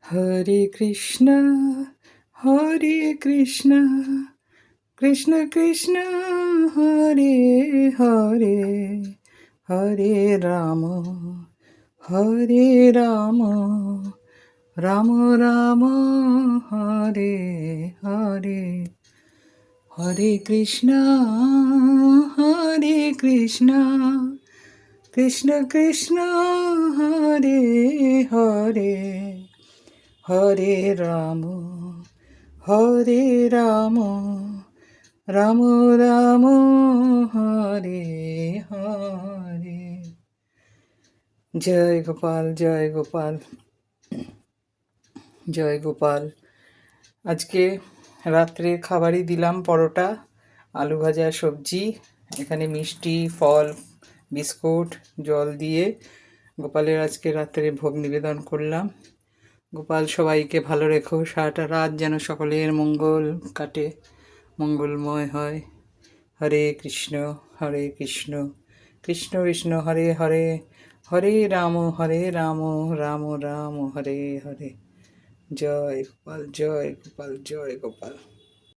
হরে কৃষ্ণ হরে কৃষ্ণ কৃষ্ণ কৃষ্ণ হরে হরে হরে রাম হরে রাম রাম রাম হরে হরে হরে কৃষ্ণ হরে কৃষ্ণ কৃষ্ণ কৃষ্ণ হরে হরে হরে রাম হরে রাম রাম রাম হরে হরে। জয় গোপাল জয় গোপাল জয় গোপাল। আজকে রাত্রে খাবারই দিলাম পরোটা, আলু ভাজা, সবজি, এখানে মিষ্টি, ফল, বিস্কুট, জল দিয়ে গোপালের আজকে রাত্রে ভোগ নিবেদন করলাম। গোপাল সবাইকে ভালো রেখো, সারাটা রাত যেন সকলের মঙ্গল কাটে, মঙ্গলময় হয়। হরে কৃষ্ণ কৃষ্ণ কৃষ্ণ হরে হরে, হরে রাম রাম রাম হরে হরে। জয় গোপাল জয় গোপাল জয় গোপাল।